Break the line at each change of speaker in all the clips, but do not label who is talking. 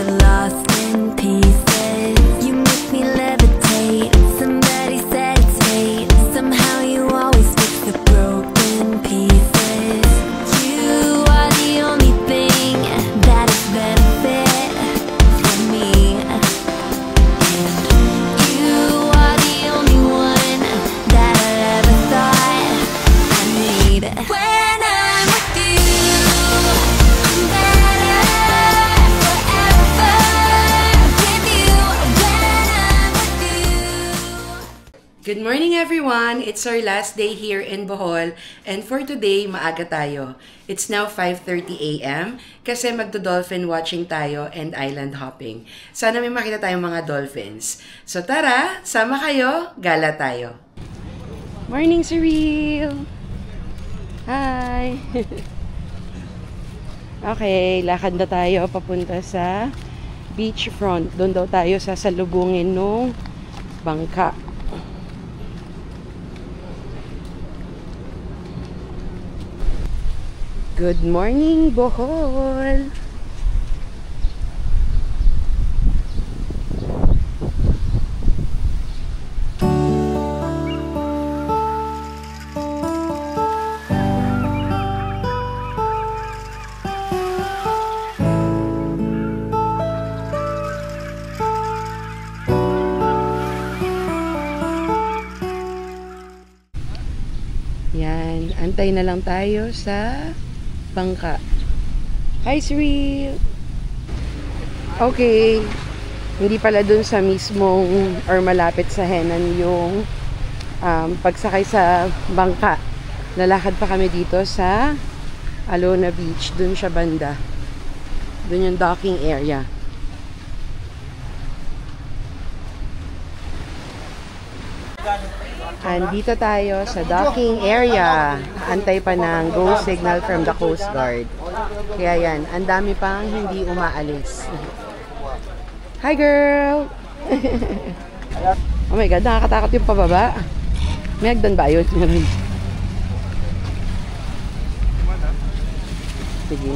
feel lost in pieces. You make me levitate. Somebody said it's fate. Somehow you always fix the broken pieces. You are the only thing that is benefit for me. And you are the only one that I ever thought I need. When I'm with you, I'm better forever with you. When I'm with you.
Good morning everyone! It's our last day here in Bohol and for today, maaga tayo. It's now 5:30 a.m. kasi magdo-dolphin watching tayo and island hopping. Sana may makita tayong mga dolphins. So tara, sama kayo, gala tayo! Morning, Cyril! Hi! Okay, lakad na tayo papunta sa beachfront. Doon daw tayo sasalubungin nung bangka. Good morning, Bohol! Yan, antay na lang tayo sa bangka. Hi, Cyril! Okay, hindi pala dun sa mismong or malapit sa Henan yung pagsakay sa bangka. Lalakad pa kami dito sa Alona Beach. Dun siya banda. Dun yung docking area. Andito tayo sa docking area. Antay pa ng go signal from the Coast Guard. Kaya yan, ang dami pang hindi umaalis. Hi girl! Oh my God, nakakatakot yung pababa. May hagdan ba yun? Sige.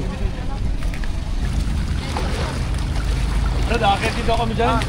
Brad, akit dito kami dyan.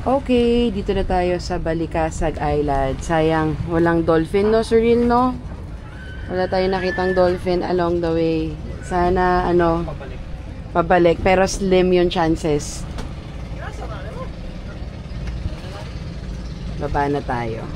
Okay, dito na tayo sa Balikasag Island. Sayang, walang dolphin, no, Cyril, no? Wala tayong nakitang dolphin along the way. Sana, pabalik. Pero slim yung chances. Baba na tayo.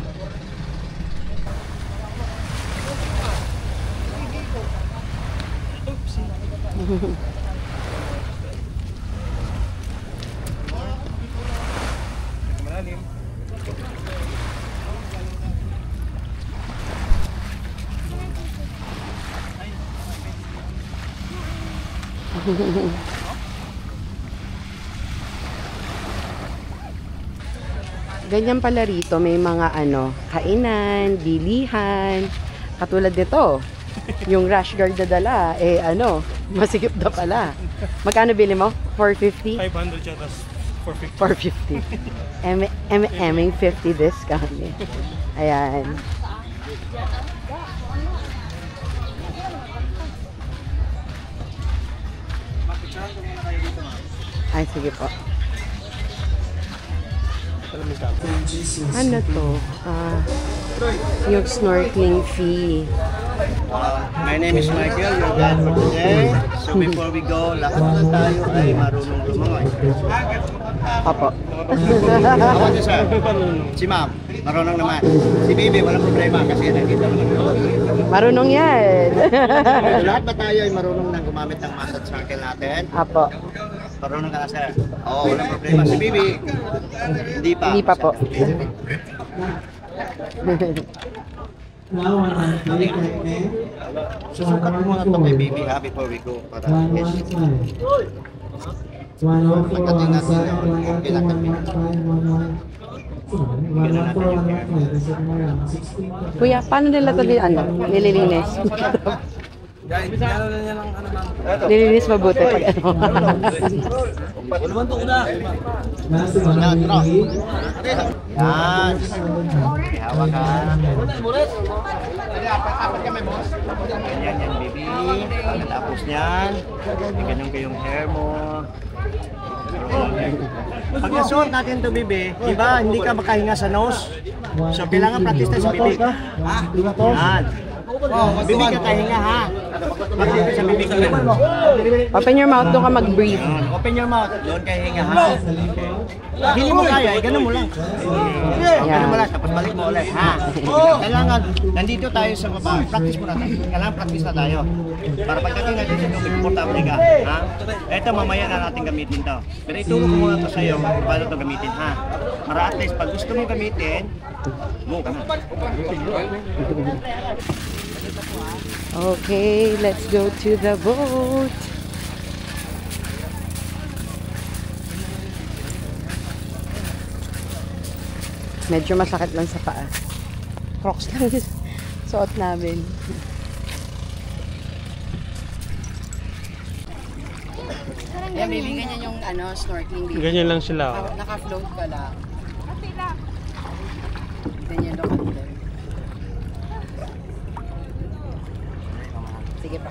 Ganyan pala rito, may mga kainan, bilihan, katulad nito. Yung rash guard na dala, masikip na pala. Magkano bili mo? 450?
500 siya, tas 450.
450. 50 discount. Ayan. Ay, sige po. Ano to? Yung snorkeling fee.
My name is Michael, your guide for today. So before we go, lahat na tayo ay marunong lumangoy.
Apo.
Ako din sir. Si ma'am, marunong naman. Si baby, walang problema kasi nakita naman.
Marunong yan.
Lahat ba tayo ay marunong na gumamit ng massage circle natin?
Apo.
Marunong ka na sir. Oo, walang problema. Si baby, hindi pa.
Hindi pa po.
Susukat mo muna ito kay baby ha before we go. Para pagdating natin, okay lang kami.
Kuya, paano nila ito nililinis? Nililinis mabuti pag ano.
Yan. Ihawa ka. Ganyan yan, baby. Tapos niyan, ganyan ko yung hair mo. Pag nasuot natin to, baby, di ba hindi ka makahinga sa nose? So, kailangan practice tayo sa baby. Yan. Baby ka kahinga, ha? Practice sa baby ka.
Open your mouth, doon ka mag-breathe.
Open your mouth, doon ka hinga, ha? Hindi mo kaya, ganun mo lang. Ganun mo lang, tapos balik mo ulit, ha? Kailangan, nandito tayo sa baba, practice muna tayo. Kailangan practice na tayo. Para pagdating natin sa tubig, portable ka, ha? Eto, mamaya na natin gamitin to. Pero ituro ko muna to sa'yo, paano to gamitin, ha? Para at least, pag gusto mong gamitin, go ka na.
Okay, let's go to the boat. Medyo masakit lang sa paa. Crocs lang yung suot namin. Yan, baby, ganyan yung snorkeling baby.
Ganyan lang sila.
Naka-float ka lang. Ganyan lang ka. Sige pa.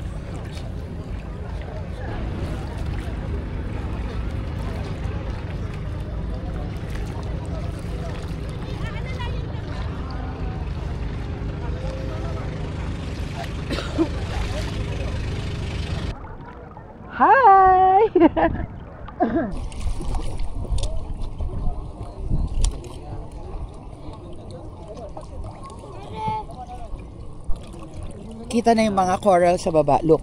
Hi! Kita na yung mga coral sa baba. Look.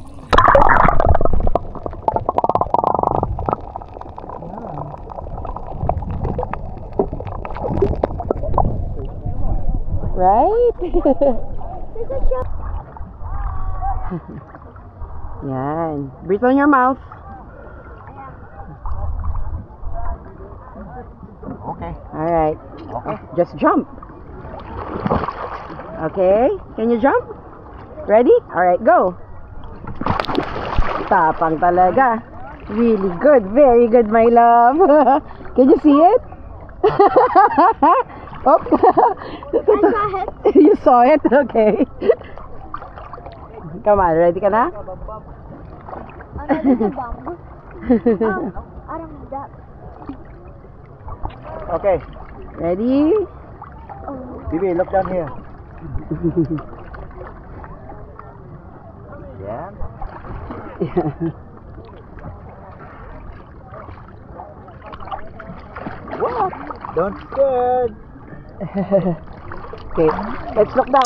Right? Yan. Breathe on your mouth.
Okay.
Alright.
Okay.
Just jump. Okay? Can you jump? Ready? Alright, go. Tapang talaga. Really good. Very good, my love. Can you see it? Oh.
I saw it.
You saw it? Okay. Come on, ready ka na?
There's a bomb. I don't need that.
Okay.
Ready?
Baby, look down here. Yeah. What? Don't scared.
Okay, let's look down.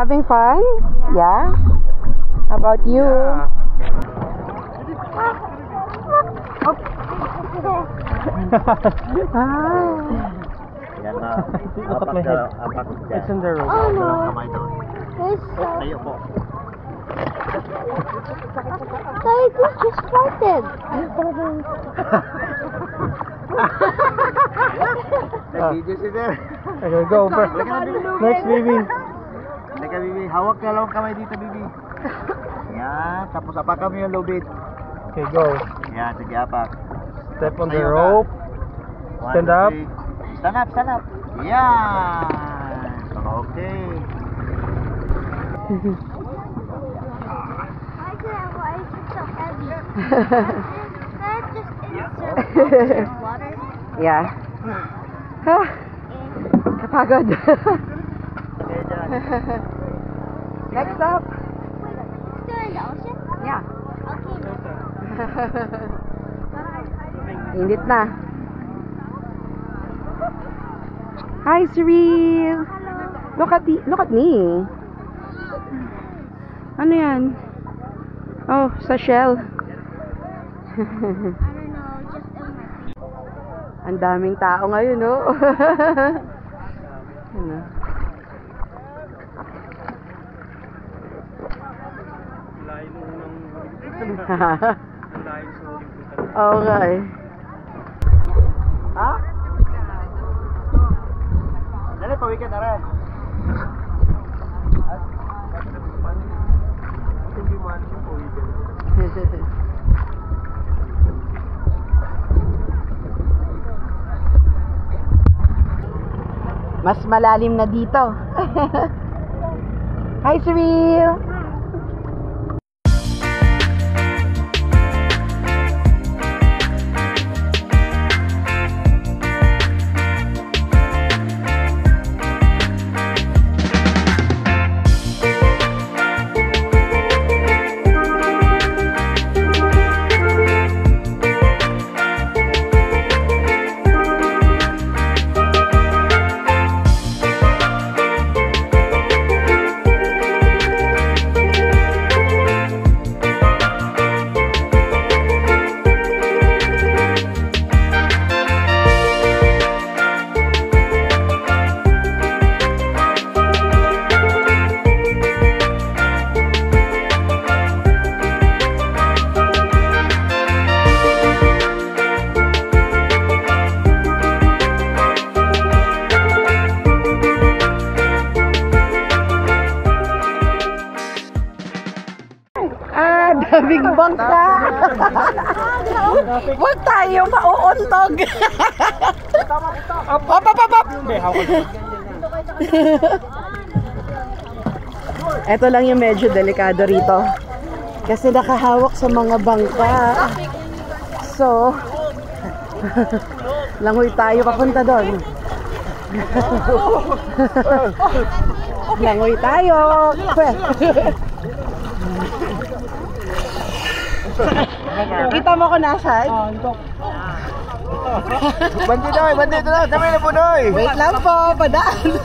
having fun? Yeah? How about you?
Yan na.
It's in the road.
Oh no.
Kamay doon.
There's
Tayo po.
Sorry, this just started.
Nag-video si Sir.
Okay, go. Next, baby.
Teka, Bibi. Hawak ka lang kamay dito, Bibi. Yan. Tapos apakan mo yung lubid.
Okay, go.
Yan. Sige, apak.
Step on the
Tayo ka.
rope.
1,
Stand
2,
up.
3. Stand up, stand up. Yan. Okay.
Why is it so heavy? Can I just insert water?
Yeah. Kapagod.
Okay, dyan.
Next stop.
Still in the ocean?
Yeah.
Okay.
Init na. Hi, Cyril. Look at me. Ano yan? Oh, sa shell.
I don't know, just in my face.
Ang daming tao ngayon, no? Ano?
Lain mo unang... Lain sa uling punta.
Okay.
Ha? Dali, pawikan na rin.
Hindi mo ano siya po weekend.
Mas malalim na dito. Hi, Cyril. Daming bangka. Huwag tayo mauuntog. Op.
Hindi, hawak ko.
Ito lang yung medyo delikado rito. Kasi nakahawak sa mga bangka. So, langoy tayo papunta doon. Langoy tayo. Kita mo ko nasaan?
Bandi daw, kami na po doy.
Wait lang po, padaan.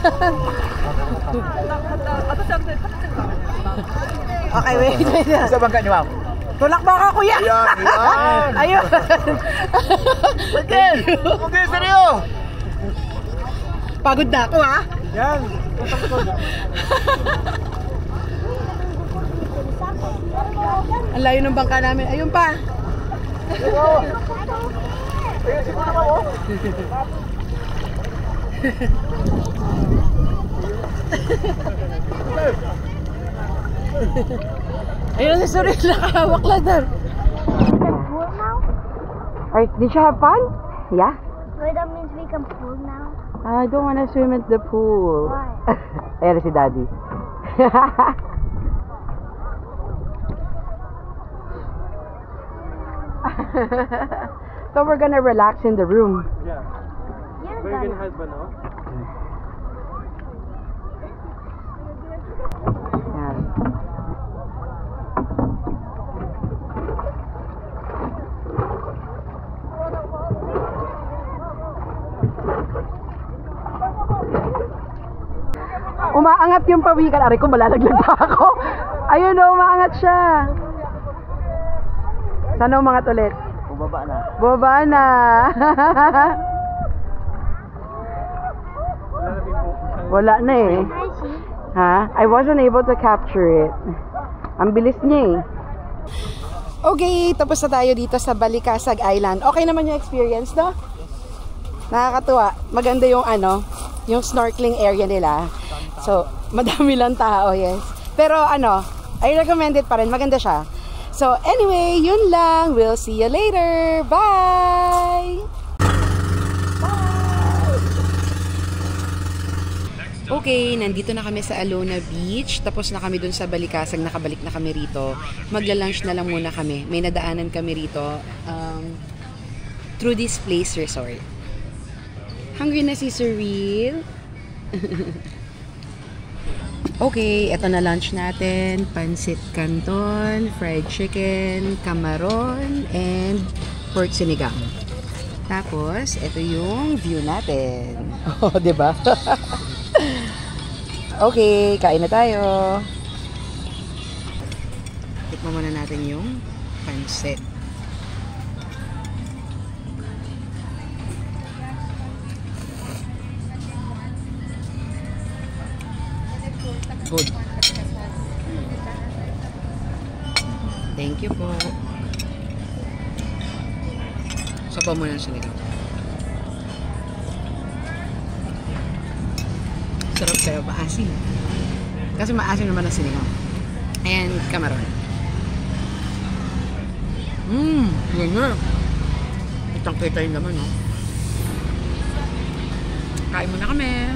Okay, wait.
Sa bangka niyo, ma'am.
Tulak mo ako, kuya.
Yan.
Ayun.
Okay, seryo.
Pagod na ako, ha?
Yan.
Ang layo ng bangka namin. Ayun pa.
Ayun, siguro naman, oh.
Ayun si Sorry, nakahawak lang doon.
Pool now?
Alright, did you have fun? Yeah?
Wait, that means we can pool now?
I don't want to swim at the pool.
Why?
Ayan si Daddy. So we're gonna relax in the room.
Yeah.
You're
Where you
gonna.
gonna hide ba, no?
Yan. Umaangat yung pawikan. Aray ko, malalaglag pa ako. Ayun o, umaangat siya. Sana umangat ulit.
Bubaba na.
Baba na. Wala na eh. Ha? I wasn't able to capture it. Ang bilis niya eh. Okay, tapos na tayo dito sa Balikasag Island. Okay naman yung experience, no? Nakakatuwa. Maganda yung yung snorkeling area nila. So, madami lang tao, yes. Pero I recommend it pa rin. Maganda siya. So, anyway, yun lang. We'll see you later. Bye! Okay, nandito na kami sa Alona Beach. Tapos na kami dun sa Balikasag. Nakabalik na kami rito. Magla-lunch na lang muna kami. May nadaanan kami rito through this place resort. Hungry na si Cyril. Okay, eto na lunch natin. Pansit canton, fried chicken, camaron, and pork sinigang. Tapos, eto yung view natin. Oh, diba? Okay, kain na tayo. Tikman muna natin yung pansit. Good. Thank you po. Sabaw mo ng sinigang. Sarap pero maasim. Kasi maasim naman ang sinigang. And camaron. Ganyan. Kitang-kita yun naman, no? Kain muna kami.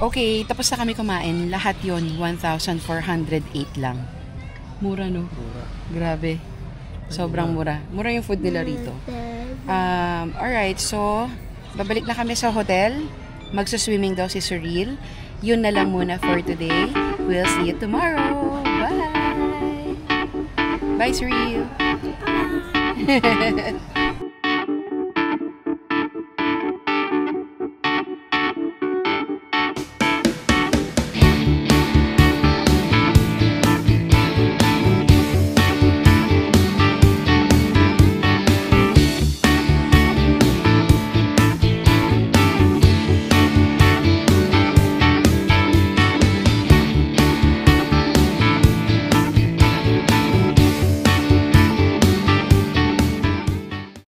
Okay, tapos na kami kumain. Lahat yon 1,408 lang. Mura, no? Mura. Grabe. Sobrang mura. Mura yung food nila rito. Alright, so, babalik na kami sa hotel. Magsuswimming daw si Cyril. Yun na lang muna for today. We'll see you tomorrow. Bye! Bye, Cyril!